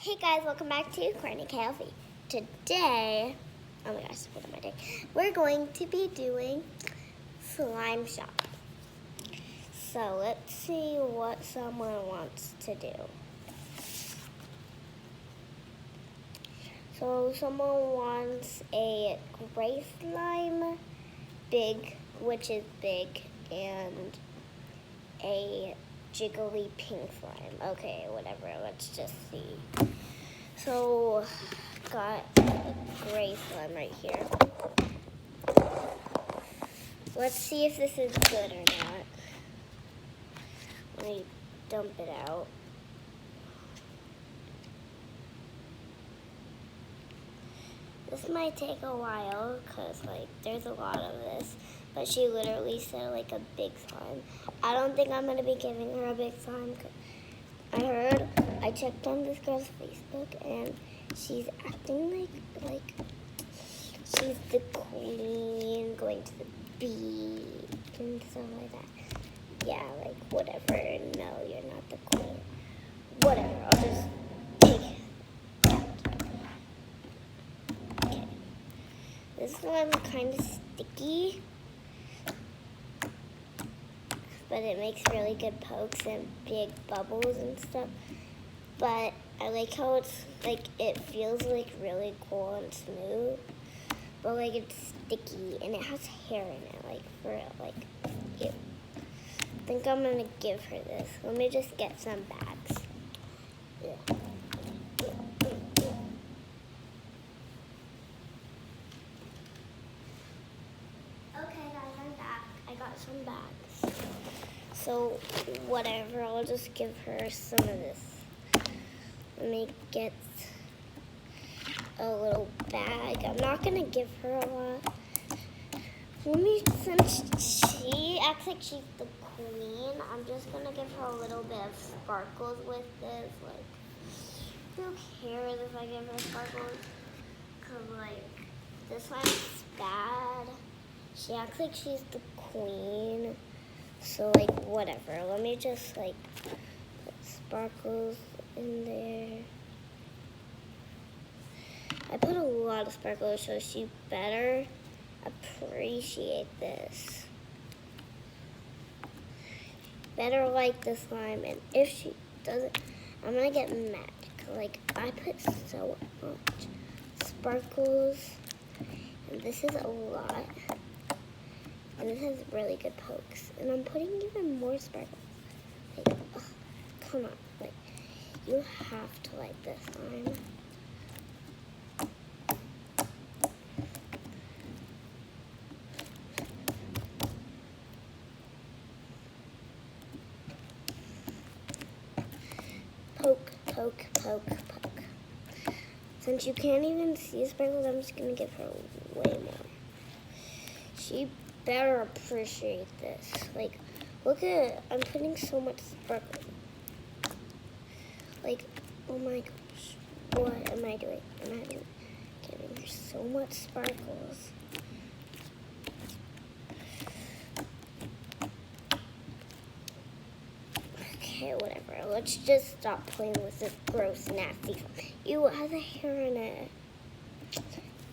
Hey guys, welcome back to Courtney KLV. Today, oh my gosh, what am I doing? We're going to be doing slime shop. So let's see what someone wants to do. So someone wants a gray slime, big, which is big, and a jiggly pink slime. Okay, whatever, let's just see. So, got a gray slime right here. Let's see if this is good or not. Let me dump it out. This might take a while because there's a lot of this, but she literally said a big slime. I don't think I'm going to be giving her a big slime. I checked on this girl's Facebook and she's acting like she's the queen, going to the beach and stuff like that. Yeah, whatever. No, you're not the queen. Whatever, I'll just take it out. Okay. This one's kind of sticky, but it makes really good pokes and big bubbles and stuff. But I like how it's it feels really cool and smooth, but it's sticky and it has hair in it, for real, ew. I think I'm gonna give her this. Let me just get some bags. Yeah. Okay guys, I'm back. I got some bags. So whatever, I'll just give her some of this. Let me get a little bag. I'm not gonna give her a lot. Since she acts like she's the queen, I'm just gonna give her a little bit of sparkles with this. Who cares if I give her sparkles? Cause this one's bad. She acts like she's the queen. So whatever. Let me just put sparkles in there. I put a lot of sparkles, so she better appreciate this. Better like the slime, and if she doesn't, I'm gonna get mad. I put so much sparkles, and this is a lot. And this has really good pokes. And I'm putting even more sparkles. Ugh, come on. You have to like this slime. Poke, poke, poke, poke. Since you can't even see sparkles, I'm just gonna give her way more. She better appreciate this. Look at, I'm putting so much sparkle. Oh my gosh, what am I doing? I'm giving her so much sparkles. Okay, whatever. Let's just stop playing with this gross, nasty slime. Ew, it has a hair in it.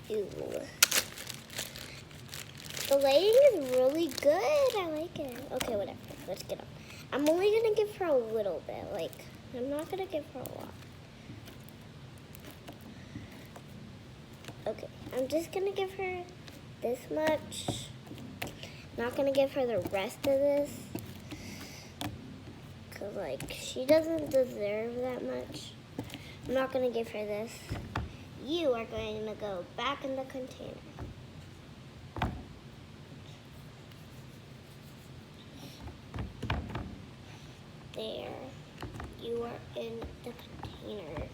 Ew. The lighting is really good. I like it. Okay, whatever. Let's get on. I'm only going to give her a little bit. I'm not going to give her a lot. Okay, I'm just going to give her this much. Not going to give her the rest of this. Because, she doesn't deserve that much. I'm not going to give her this. You are going to go back in the container. There, you are in the container.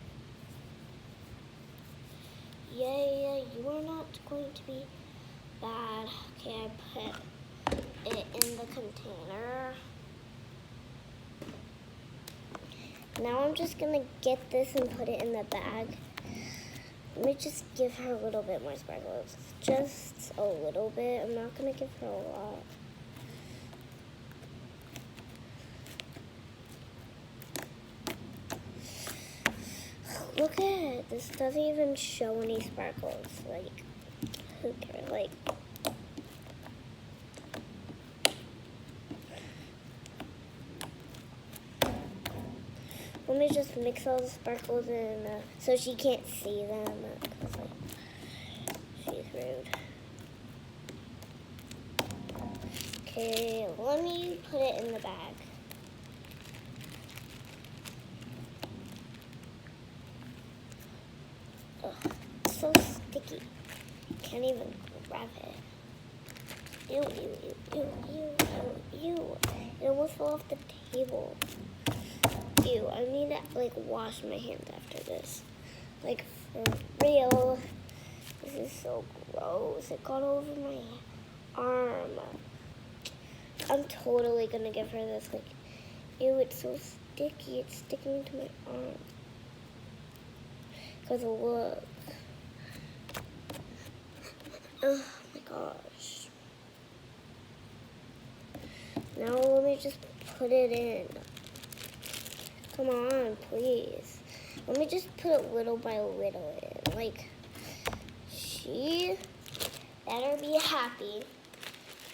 Yeah, you are not going to be bad. Okay, I put it in the container. Now I'm just gonna get this and put it in the bag. Let me just give her a little bit more sparkles. Just a little bit. I'm not gonna give her a lot. Look at it. This doesn't even show any sparkles. Like, who cares? Like, let me just mix all the sparkles in so she can't see them. 'Cause, like, she's rude. Okay, let me put it in the bag. Ugh, it's so sticky. Can't even grab it. Ew, ew, ew, ew, ew, ew, ew. It almost fell off the table. Ew, I need to, like, wash my hands after this. Like, for real. This is so gross. It got over my arm. I'm totally gonna give her this. Like, ew, it's so sticky. It's sticking to my arm. Because look. Oh my gosh. Now let me just put it in. Come on, please. Let me just put it little by little in. Like, she better be happy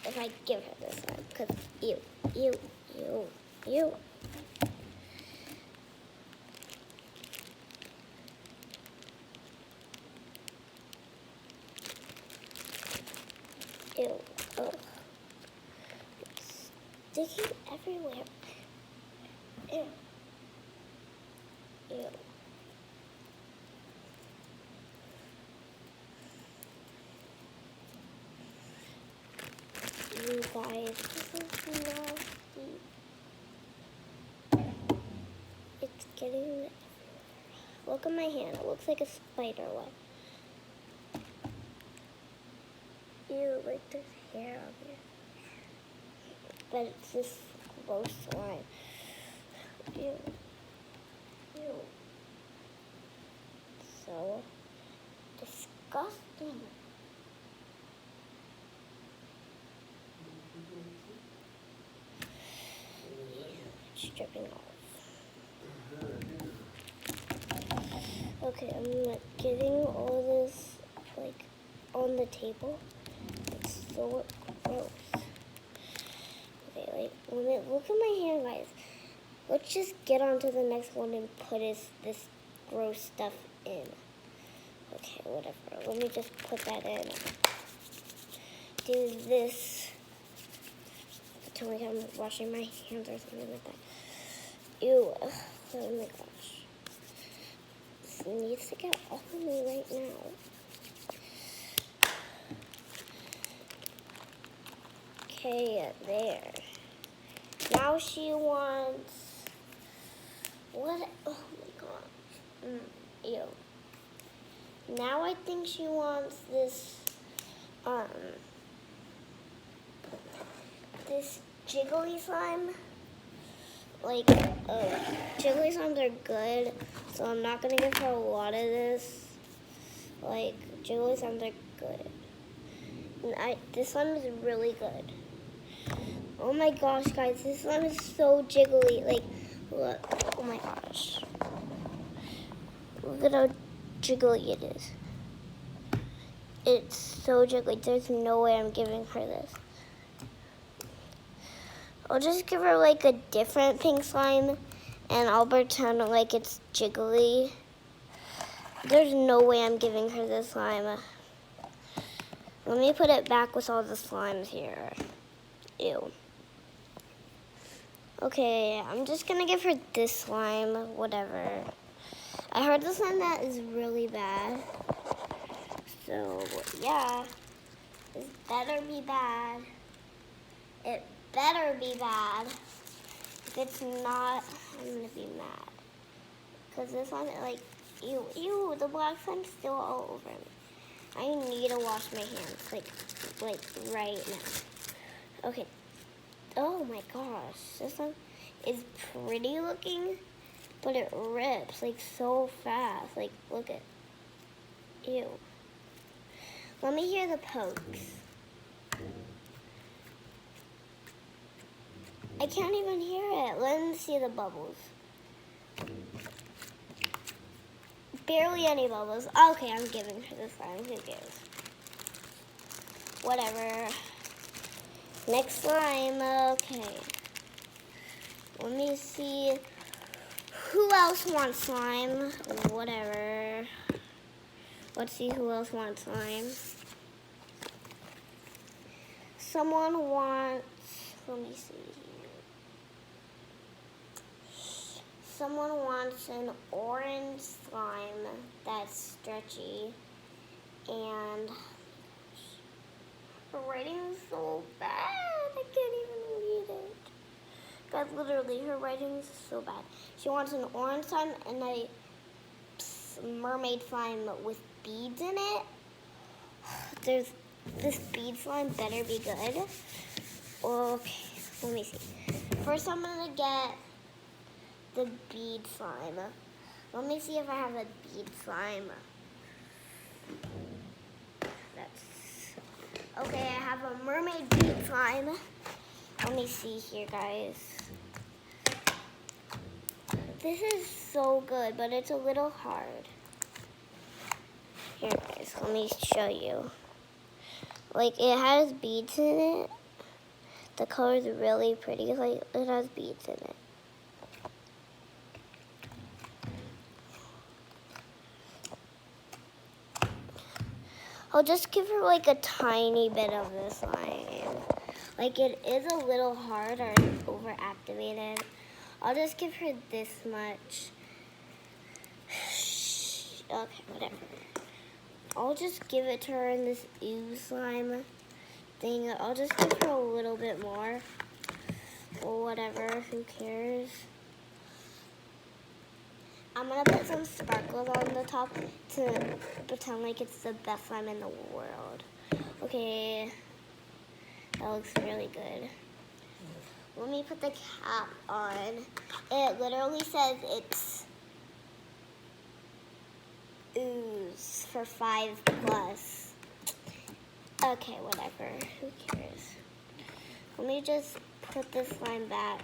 if I give her this one. Because ew, ew, ew, ew. Ew. Ugh. It's sticking everywhere. Ew. Ew. You guys, this is nasty. It's getting everywhere. Look at my hand. It looks like a spider web. Ew, like there's hair on here. But it's this gross slime. Ew. Ew. So disgusting. It's dripping off. Okay, I'm like getting all this like on the table. It's so gross. Okay, look at my hand, guys. Let's just get on to the next one and put this gross stuff in. Okay, whatever. Let me just put that in. Do this. Pretend like I'm washing my hands or something like that. Ew. Ugh, oh my gosh. This needs to get off of me right now. Okay, there. Now she wants... What? Oh my gosh. Ew. Now I think she wants this, this jiggly slime. Like, jiggly slimes are good, so I'm not gonna give her a lot of this. Like, jiggly slimes are good. And this slime is really good. Oh my gosh, guys, this slime is so jiggly. Like, look, oh my gosh. Look at how jiggly it is. It's so jiggly. There's no way I'm giving her this. I'll just give her like a different pink slime and I'll pretend like it's jiggly. There's no way I'm giving her this slime. Let me put it back with all the slimes here. Ew. Okay, I'm just gonna give her this slime, whatever. I heard the slime that is really bad. So, yeah. This better be bad. It better be bad. If it's not, I'm gonna be mad. Because this one, like, ew, the black slime's still all over me. I need to wash my hands, like right now. Okay. Oh my gosh, this one is pretty looking, but it rips like so fast. Like, look at, ew. Let me hear the pokes. I can't even hear it. Let me see the bubbles. barely any bubbles. Okay, I'm giving her the slime. Who cares? Whatever. Next slime. Okay. Let me see. Who else wants slime? Whatever. Let's see who else wants slime. Someone wants, let me see here. Someone wants an orange slime that's stretchy. And her writing is so bad. I can't even read it. Guys, literally, her writing is so bad. She wants an orange slime and a mermaid slime with beads in it. This bead slime better be good. Okay, let me see. First, I'm gonna get the bead slime. Let me see if I have a bead slime. Okay, I have a mermaid bead slime. Let me see here, guys. This is so good, but it's a little hard. Here, guys, let me show you. Like, it has beads in it. The color is really pretty. Like, it has beads in it. I'll just give her like a tiny bit of this slime. Like, it is a little hard or overactivated. I'll just give her this much. Okay, whatever. I'll just give it to her in this ooze slime thing. I'll just give her a little bit more. Or whatever, who cares? I'm gonna put some sparkles on the top to pretend like it's the best slime in the world. Okay, that looks really good. Let me put the cap on. It literally says it's ooze for 5+. Okay, whatever, who cares? Let me just put this slime back.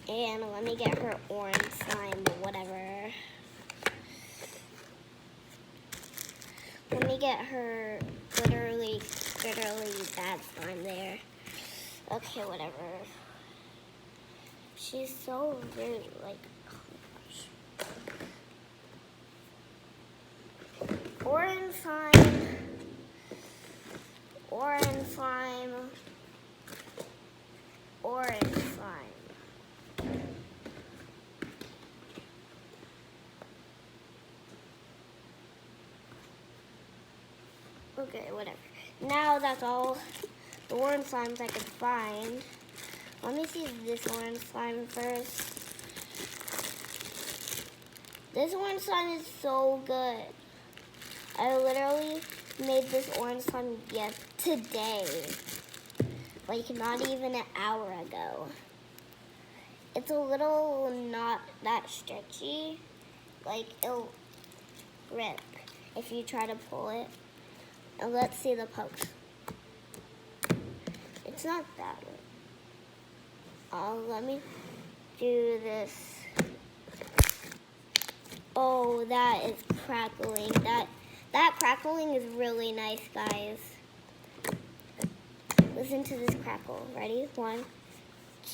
And let me get her orange slime, whatever. Let me get her literally bad slime there. Okay, whatever. She's so rude, like, oh my gosh. Orange slime. Orange slime. Orange slime. Okay, whatever. Now that's all the orange slimes I could find. Let me see this orange slime first. This orange slime is so good. I literally made this orange slime today. Like, not even an hour ago. It's a little not that stretchy. Like, it'll rip if you try to pull it. And let's see the pokes. It's not that way. Let me do this. Oh, that is crackling. That crackling is really nice, guys. Listen to this crackle. Ready? 1,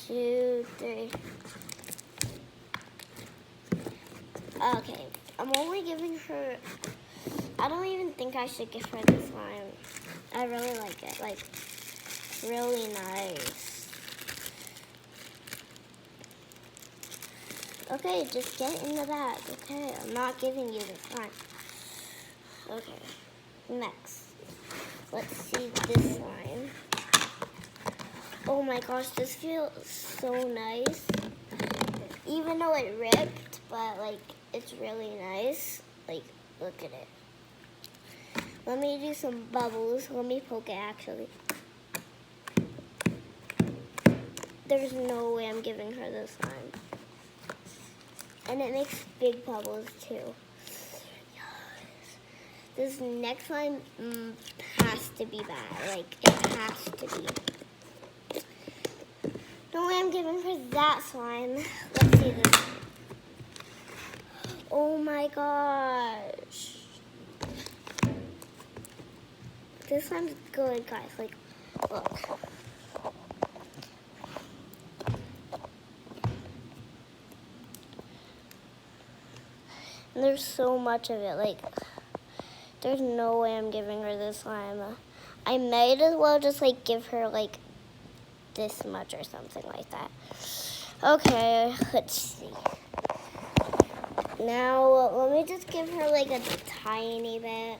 2, 3. Okay, I'm only giving her. I don't even think I should give her this slime. I really like it. Like, really nice. Okay, just get in the bag. Okay, I'm not giving you the slime. Okay, next. Let's see this slime. Oh my gosh, this feels so nice. Even though it ripped, but like, it's really nice. Like, look at it. Let me do some bubbles. Let me poke it, actually. There's no way I'm giving her this slime. And it makes big bubbles, too. Yes. This next slime has to be bad. Like, it has to be. No way I'm giving her that slime. Let's see this. Oh my gosh. This slime's good, guys. Like, look. And there's so much of it. Like, there's no way I'm giving her this slime. I might as well just, like, give her, like, this much or something like that. Okay, let's see. Now, let me just give her, like, a tiny bit.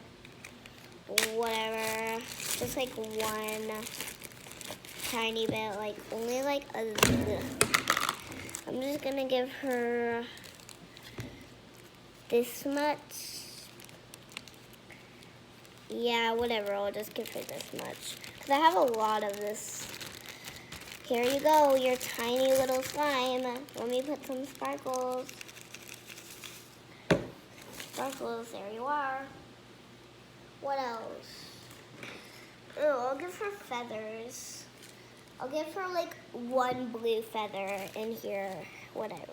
Whatever. Just, like, one tiny bit. Like, only, like, a... I'm just gonna give her this much. Yeah, whatever. I'll just give her this much. Because I have a lot of this. Here you go, your tiny little slime. Let me put some sparkles. Sparkles, there you are. What else? Ooh, I'll give her feathers. I'll give her like one blue feather in here. Whatever.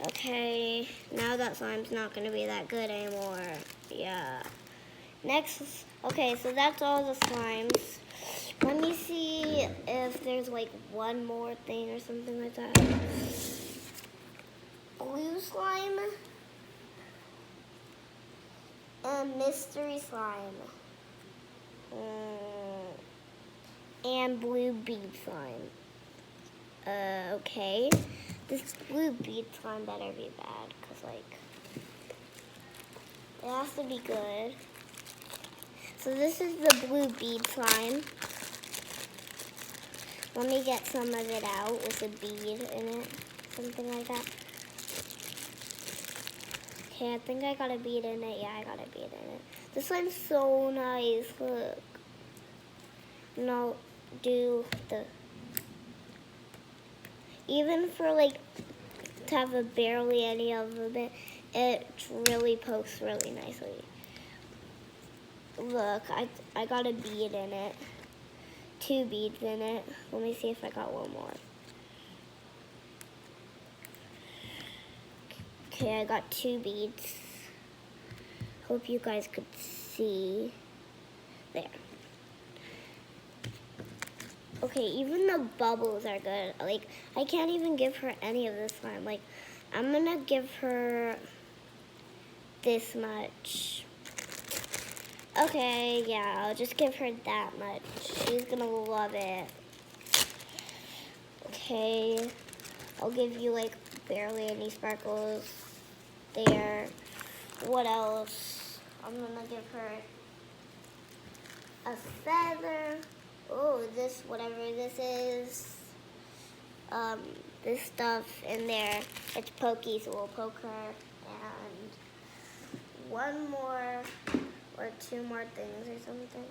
Okay, now that slime's not gonna be that good anymore. Yeah. Next, okay, so that's all the slimes. Let me see if there's like one more thing or something like that. Blue slime and mystery slime. And blue bead slime. Okay. This blue bead slime better be bad, because like, it has to be good. So this is the blue bead slime. Let me get some of it out with a bead in it, something like that. Okay, I think I got a bead in it. Yeah, I got a bead in it. This slime's so nice, look. No, do the... Even for like, to have a barely any of it, it really pokes really nicely. Look, I got a bead in it. 2 beads in it. Let me see if I got one more. Okay, I got 2 beads. Hope you guys could see. There. Okay, even the bubbles are good. Like, I can't even give her any of this slime. Like, I'm gonna give her this much. Okay, yeah, I'll just give her that much. She's gonna love it. Okay, I'll give you like barely any sparkles there. What else? I'm gonna give her a feather. Oh, this, whatever this is. This stuff in there, it's pokey, so we'll poke her. And one more or 2 more things or something.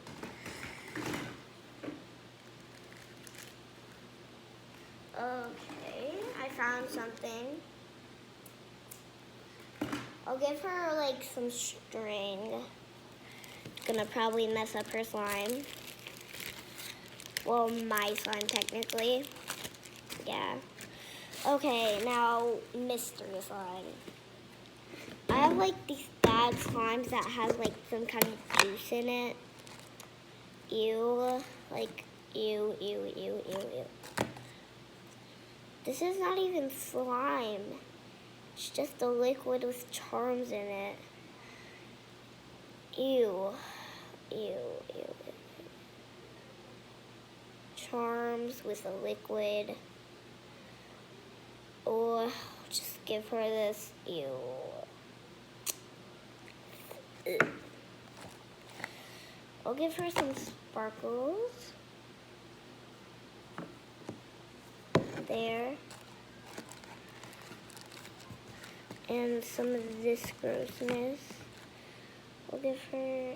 Okay, I found something. I'll give her like some string. It's gonna probably mess up her slime. Well, my slime technically. Yeah. Okay, now mystery slime. I have like these bad slimes that have like some kind of juice in it. Ew. Like, ew, ew, ew, ew, ew. This is not even slime. It's just a liquid with charms in it. Ew. Ew, ew, ew. Charms with a liquid. Or just give her this. Ew. Ugh. I'll give her some sparkles. There. And some of this grossness. I'll give her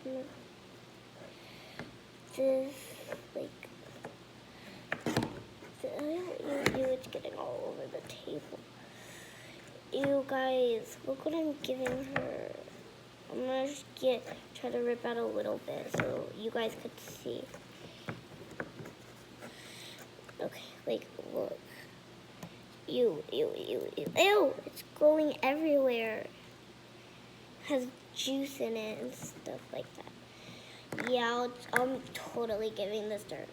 some of this, like, ew, it's getting all over the table. Ew, guys, look what I'm giving her. I'm gonna just try to rip out a little bit so you guys could see. Okay, like, look. Ew, ew, ew, ew. Ew, it's going everywhere. Has juice in it and stuff like that. Yeah, I'm totally giving this dirt.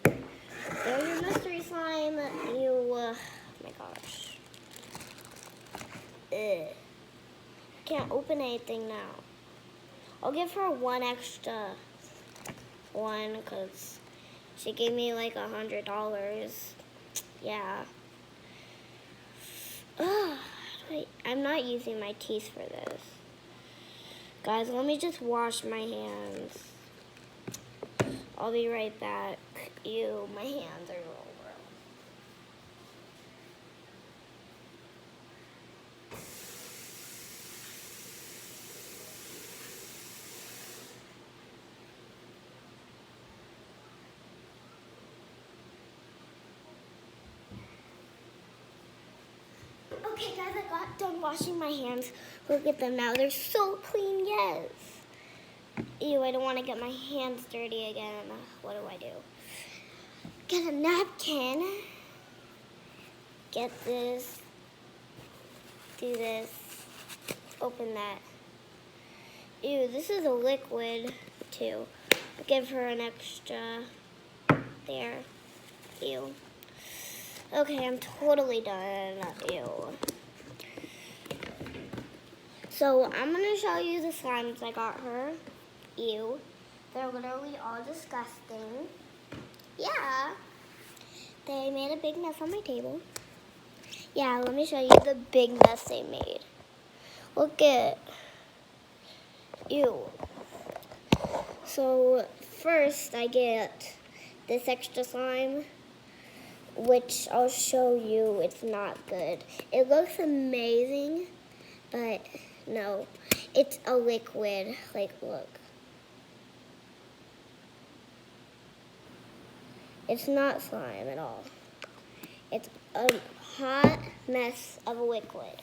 There's your mystery slime. Ew. Oh my gosh. Ugh. Can't open anything now. I'll give her one extra one because she gave me like $100. Yeah. Ugh. I'm not using my teeth for this. Guys, let me just wash my hands. I'll be right back. Ew, my hands are all gross. Okay, guys, I got done washing my hands. Look at them now. They're so clean, yes. Ew, I don't want to get my hands dirty again. What do? Get a napkin. Get this. Do this. Open that. Ew, this is a liquid, too. Give her an extra there. Ew. Okay, I'm totally done. Ew. So, I'm going to show you the slimes I got her. Ew. They're literally all disgusting. Yeah. They made a big mess on my table. Yeah, let me show you the big mess they made. Look at. Ew. So, first I get this extra slime, which I'll show you. It's not good. It looks amazing, but no. It's a liquid. Like, look. It's not slime at all. It's a hot mess of a liquid.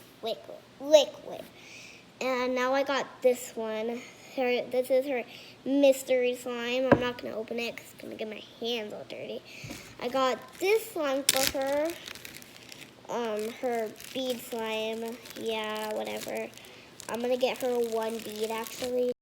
And now I got this one. This is her mystery slime. I'm not going to open it because it's going to get my hands all dirty. I got this slime for her. Her bead slime. Yeah, whatever. I'm going to get her one bead, actually.